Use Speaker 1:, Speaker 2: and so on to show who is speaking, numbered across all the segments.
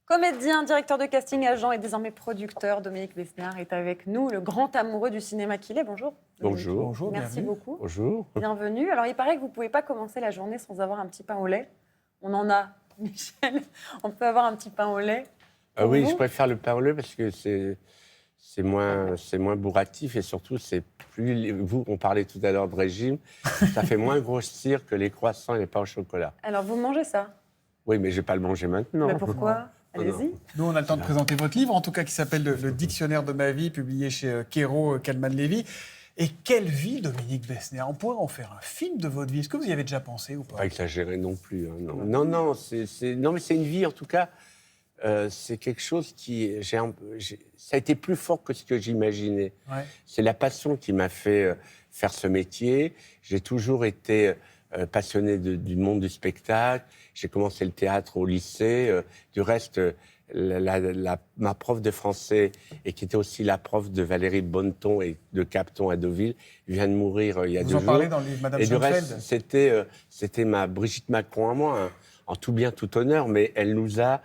Speaker 1: Comédien, directeur de casting, agent et désormais producteur, Dominique Besnéard est avec nous, le grand amoureux du cinéma qu'il est. Bonjour. Dominique.
Speaker 2: Bonjour.
Speaker 3: Bonjour,
Speaker 1: Merci
Speaker 3: bienvenue.
Speaker 1: beaucoup.
Speaker 2: Bonjour.
Speaker 1: Bienvenue. Alors, il paraît que vous ne pouvez pas commencer la journée sans avoir un petit pain au lait. On en a, Michel. On peut avoir un petit pain au lait.
Speaker 2: Ah oui,
Speaker 1: vous
Speaker 2: je préfère le pain au lait parce que c'est moins bourratif et surtout, c'est plus... Vous, on parlait tout à l'heure de régime, ça fait moins grossir que les croissants et les pains au chocolat.
Speaker 1: Alors, vous mangez ça?
Speaker 2: Oui, mais je ne vais pas le manger maintenant.
Speaker 1: Mais pourquoi? Allez-y.
Speaker 3: Nous, on a le temps de présenter votre livre, en tout cas qui s'appelle Le Dictionnaire de ma vie, publié chez Kero Kalman-Levy. Et quelle vie, Dominique Besnéard! On pourrait en faire un film de votre vie. Est-ce que vous y avez déjà pensé ou pas?
Speaker 2: Pas exagéré non plus. Hein, non, non, non, mais c'est une vie, en tout cas, c'est quelque chose qui... ça a été plus fort que ce que j'imaginais.
Speaker 3: Ouais.
Speaker 2: C'est la passion qui m'a fait faire ce métier. J'ai toujours été passionné du monde du spectacle. J'ai commencé le théâtre au lycée. Du reste, ma prof de français, et qui était aussi la prof de Valérie Bonneton et de Capton à Deauville, vient de mourir il y a 2 jours.
Speaker 3: Vous en parlez dans le livre Madame
Speaker 2: Et du
Speaker 3: Schoenfeld.
Speaker 2: reste, c'était ma Brigitte Macron à moi, hein, en tout bien, tout honneur, mais elle nous a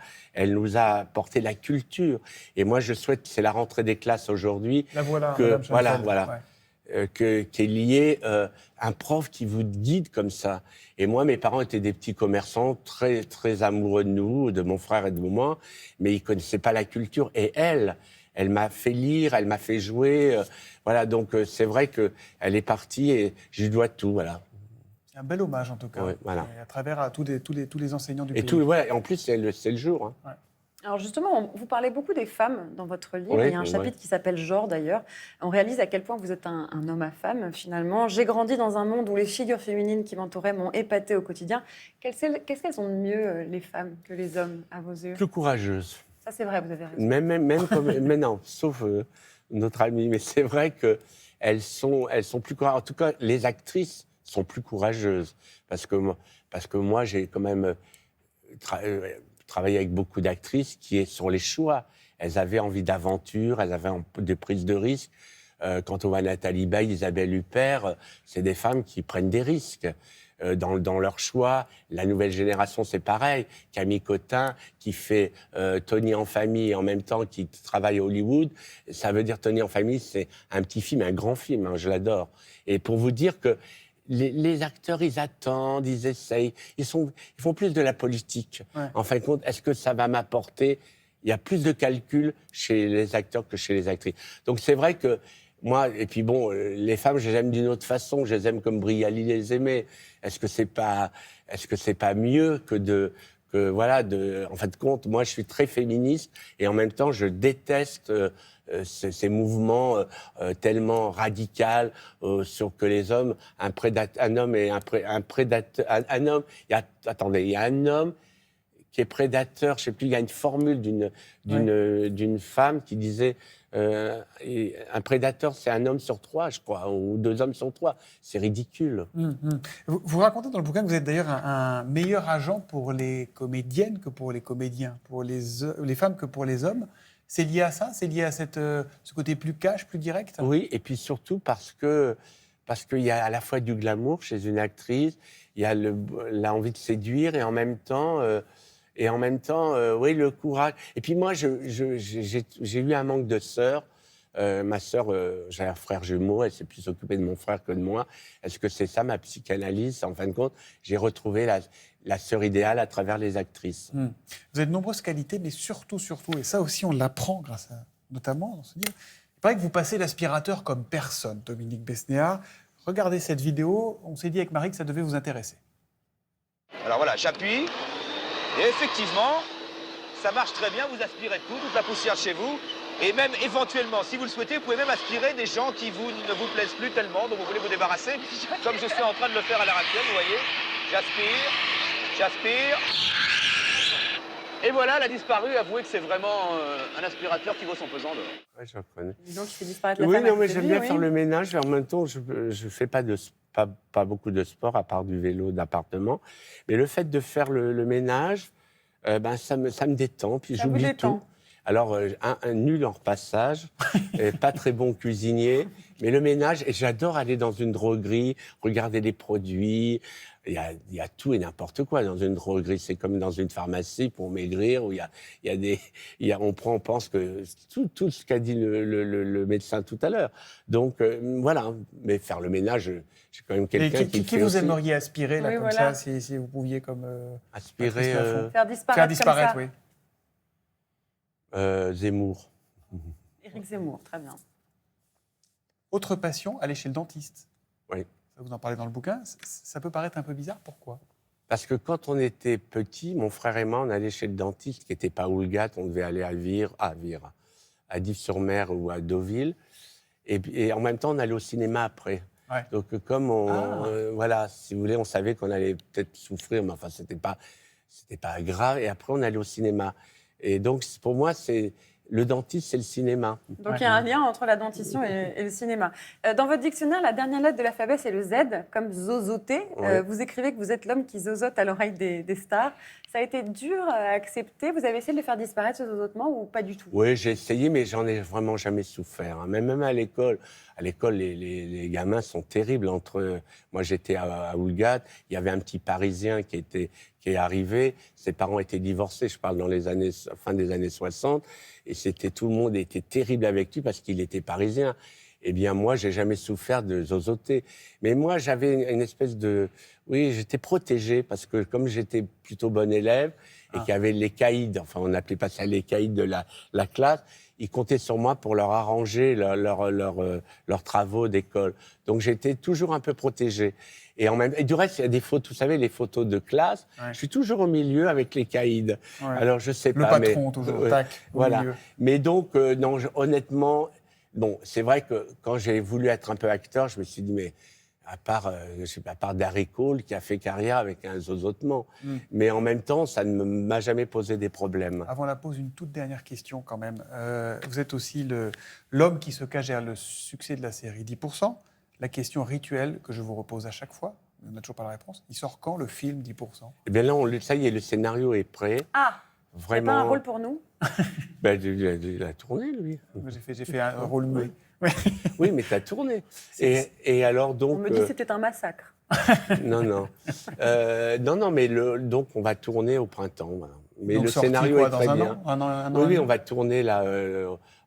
Speaker 2: apporté la culture. Et moi, je souhaite, c'est la rentrée des classes aujourd'hui,
Speaker 3: La voilà,
Speaker 2: que,
Speaker 3: Madame Schoenfeld.
Speaker 2: voilà.
Speaker 3: Ouais.
Speaker 2: Qu'il y ait un prof qui vous guide comme ça. Et moi, mes parents étaient des petits commerçants très, très amoureux de nous, de mon frère et de moi, mais ils ne connaissaient pas la culture. Et elle m'a fait lire, elle m'a fait jouer. Voilà, donc c'est vrai qu'elle est partie et je lui dois tout, voilà.
Speaker 3: C'est un bel hommage, en tout cas.
Speaker 2: Ouais, voilà.
Speaker 3: Et à travers tous les enseignants du
Speaker 2: Et
Speaker 3: pays.
Speaker 2: ouais, en plus, c'est le jour. Hein.
Speaker 3: Ouais.
Speaker 1: Alors justement, vous parlez beaucoup des femmes dans votre livre.
Speaker 2: Oui,
Speaker 1: Il y a un chapitre qui s'appelle « Genre » d'ailleurs. On réalise à quel point vous êtes un homme à femme, finalement. J'ai grandi dans un monde où les figures féminines qui m'entouraient m'ont épaté au quotidien. Qu'est-ce qu'elles ont de mieux, les femmes, que les hommes, à vos yeux?
Speaker 2: Plus courageuse.
Speaker 1: Ça, c'est vrai, vous avez raison.
Speaker 2: Même comme... mais non, sauf notre amie. Mais c'est vrai qu'elles sont plus courageuses. En tout cas, les actrices sont plus courageuses. Parce que moi, j'ai quand même travaillé avec beaucoup d'actrices qui sont les choix. Elles avaient envie d'aventure, elles avaient des prises de risques. Quand on voit Nathalie Baye, Isabelle Huppert, c'est des femmes qui prennent des risques dans leur choix. La nouvelle génération, c'est pareil. Camille Cotin, qui fait Tony en famille et en même temps qui travaille à Hollywood. Ça veut dire Tony en famille, c'est un petit film, un grand film, hein, je l'adore. Et pour vous dire que les acteurs, ils attendent, ils essayent, ils font plus de la politique. Ouais. En fin de compte, est-ce que ça va m'apporter? Il y a plus de calculs chez les acteurs que chez les actrices. Donc c'est vrai que moi, et puis bon, les femmes, je les aime d'une autre façon, je les aime comme Brialy les aimait. Est-ce que c'est pas mieux que en fin de compte, moi je suis très féministe et en même temps je déteste ces mouvements tellement radicaux sur que les hommes, un homme et un prédateur, un homme, il y a un homme qui est prédateur, je sais plus, il y a une formule d'une femme qui disait un prédateur, c'est un homme sur 3, je crois, ou 2 hommes sur 3. C'est ridicule.
Speaker 3: Vous racontez dans le bouquin que vous êtes d'ailleurs un meilleur agent pour les comédiennes que pour les comédiens, pour les femmes que pour les hommes. C'est lié à ça? C'est lié à ce côté plus cash, plus direct?
Speaker 2: Oui, et puis surtout parce qu'il y a à la fois du glamour chez une actrice, il y a l'envie de séduire et en même temps... oui, le courage. Et puis moi, j'ai eu un manque de sœur. Ma sœur, j'ai un frère jumeau, elle s'est plus occupée de mon frère que de moi. Est-ce que c'est ça ma psychanalyse? En fin de compte, j'ai retrouvé la sœur idéale à travers les actrices.
Speaker 3: Vous avez de nombreuses qualités, mais surtout, et ça aussi on l'apprend notamment dans ce livre, il paraît que vous passez l'aspirateur comme personne, Dominique Besnéard. Regardez cette vidéo, on s'est dit avec Marie que ça devait vous intéresser.
Speaker 4: Alors voilà, j'appuie. Et effectivement, ça marche très bien, vous aspirez tout, toute la poussière chez vous. Et même éventuellement, si vous le souhaitez, vous pouvez même aspirer des gens qui ne vous plaisent plus tellement, dont vous voulez vous débarrasser. Comme je suis en train de le faire à l'heure actuelle, vous voyez. J'aspire. Et voilà, elle a disparu. Avouez que c'est vraiment un aspirateur qui vaut son pesant d'or.
Speaker 2: Oui, je reconnais.
Speaker 1: Disons qu'il fait disparaître la
Speaker 2: Oui,
Speaker 1: femme
Speaker 2: non,
Speaker 1: à
Speaker 2: mais
Speaker 1: côté
Speaker 2: j'aime
Speaker 1: de
Speaker 2: bien
Speaker 1: lui,
Speaker 2: faire
Speaker 1: oui.
Speaker 2: le ménage. En même temps, je ne fais pas beaucoup de sport, à part du vélo d'appartement. Mais le fait de faire le ménage, ça me détend. Puis
Speaker 1: Ça vous
Speaker 2: j'oublie
Speaker 1: détend.
Speaker 2: tout. Alors, un nul en repassage, pas très bon cuisinier, mais le ménage, et j'adore aller dans une droguerie, regarder les produits, il y a tout et n'importe quoi dans une droguerie. C'est comme dans une pharmacie pour maigrir où on pense que tout ce qu'a dit le médecin tout à l'heure. Donc voilà, mais faire le ménage, j'ai quand même quelqu'un
Speaker 3: qui vous aimeriez aspirer là,
Speaker 1: Oui,
Speaker 3: comme
Speaker 1: voilà.
Speaker 3: ça, si vous pouviez comme
Speaker 2: aspirer
Speaker 3: Patrice Laffont.
Speaker 1: Faire disparaître,
Speaker 3: disparaître,
Speaker 1: comme ça.
Speaker 3: oui.
Speaker 2: Zemmour.
Speaker 1: Éric Zemmour, très bien.
Speaker 3: Autre passion, aller chez le dentiste.
Speaker 2: Oui.
Speaker 3: Ça, vous en parlez dans le bouquin. Ça peut paraître un peu bizarre. Pourquoi?
Speaker 2: Parce que quand on était petit, mon frère et moi, on allait chez le dentiste qui n'était pas à Houlgat, on devait aller à à Dives-sur-Mer ou à Deauville. Et en même temps, on allait au cinéma après.
Speaker 3: Ouais.
Speaker 2: Donc, comme voilà, si vous voulez, on savait qu'on allait peut-être souffrir, mais enfin, c'était pas grave. Et après, on allait au cinéma. Et donc, pour moi, le dentiste, c'est le cinéma.
Speaker 1: Donc il y a un lien entre la dentition et le cinéma. Dans votre dictionnaire, la dernière lettre de l'alphabet, c'est le Z, comme zozoter.
Speaker 2: Ouais.
Speaker 1: Vous écrivez que vous êtes l'homme qui zozote à l'oreille des stars. Ça a été dur à accepter. Vous avez essayé de le faire disparaître, ce zozotement, ou pas du tout?
Speaker 2: Oui, j'ai essayé, mais j'en ai vraiment jamais souffert. Hein. Même à l'école. À l'école, les gamins sont terribles entre eux. Moi, j'étais à Houlgat. Il y avait un petit Parisien qui est arrivé. Ses parents étaient divorcés. Je parle dans fin des années 60. Et tout le monde était terrible avec lui parce qu'il était parisien. Eh bien, moi, j'ai jamais souffert de zozoter. Mais moi, j'avais une espèce oui, j'étais protégé parce que comme j'étais plutôt bon élève et qu'il y avait les caïds, enfin, on n'appelait pas ça les caïds de la classe, ils comptaient sur moi pour leur arranger leurs travaux d'école. Donc, j'étais toujours un peu protégé. Et du reste, il y a des photos, vous savez, les photos de classe.
Speaker 3: Ouais.
Speaker 2: Je suis toujours au milieu avec les caïds.
Speaker 3: Ouais.
Speaker 2: Alors, je sais
Speaker 3: Le
Speaker 2: pas.
Speaker 3: patron, toujours, tac, au
Speaker 2: voilà.
Speaker 3: milieu.
Speaker 2: Mais donc, non, honnêtement, bon, c'est vrai que quand j'ai voulu être un peu acteur, je me suis dit, mais à part Darry Cole qui a fait carrière avec un zozotement. Mais en même temps, ça ne m'a jamais posé des problèmes.
Speaker 3: Avant la pause, une toute dernière question quand même. Vous êtes aussi l'homme qui se cache derrière le succès de la série 10%. La question rituelle que je vous repose à chaque fois, on n'a toujours pas la réponse. Il sort quand le film 10%?
Speaker 2: Eh bien là, ça y est, le scénario est prêt.
Speaker 1: Ah,
Speaker 2: Vraiment.
Speaker 1: c'est pas un rôle pour nous?
Speaker 2: Ben, il a tourné, lui.
Speaker 3: J'ai fait un rôle muet.
Speaker 2: Oui, mais tu as tourné. Et alors, donc...
Speaker 1: On me dit que c'était un massacre.
Speaker 2: Non, non. Non, mais donc on va tourner au printemps. Voilà. Mais
Speaker 3: Donc,
Speaker 2: le
Speaker 3: sorti
Speaker 2: scénario
Speaker 3: quoi,
Speaker 2: est très
Speaker 3: dans
Speaker 2: bien.
Speaker 3: un an,
Speaker 2: Oui, on va tourner là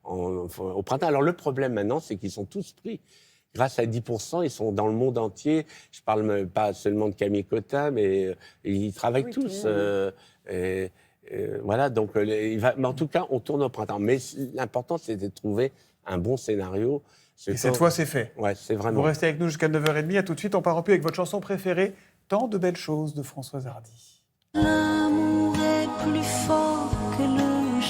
Speaker 2: au printemps. Alors le problème maintenant, c'est qu'ils sont tous pris. Grâce à 10%, ils sont dans le monde entier. Je parle pas seulement de Camille Cotin, mais ils travaillent tous. Voilà, donc mais en tout cas, on tourne au printemps. Mais l'important, c'est de trouver un bon scénario.
Speaker 3: Et cette fois, c'est fait.
Speaker 2: Ouais, c'est vraiment.
Speaker 3: Vous restez avec nous jusqu'à 9h30. À tout de suite, on part en pub avec votre chanson préférée, Tant de belles choses de Françoise Hardy.
Speaker 5: L'amour est plus fort que le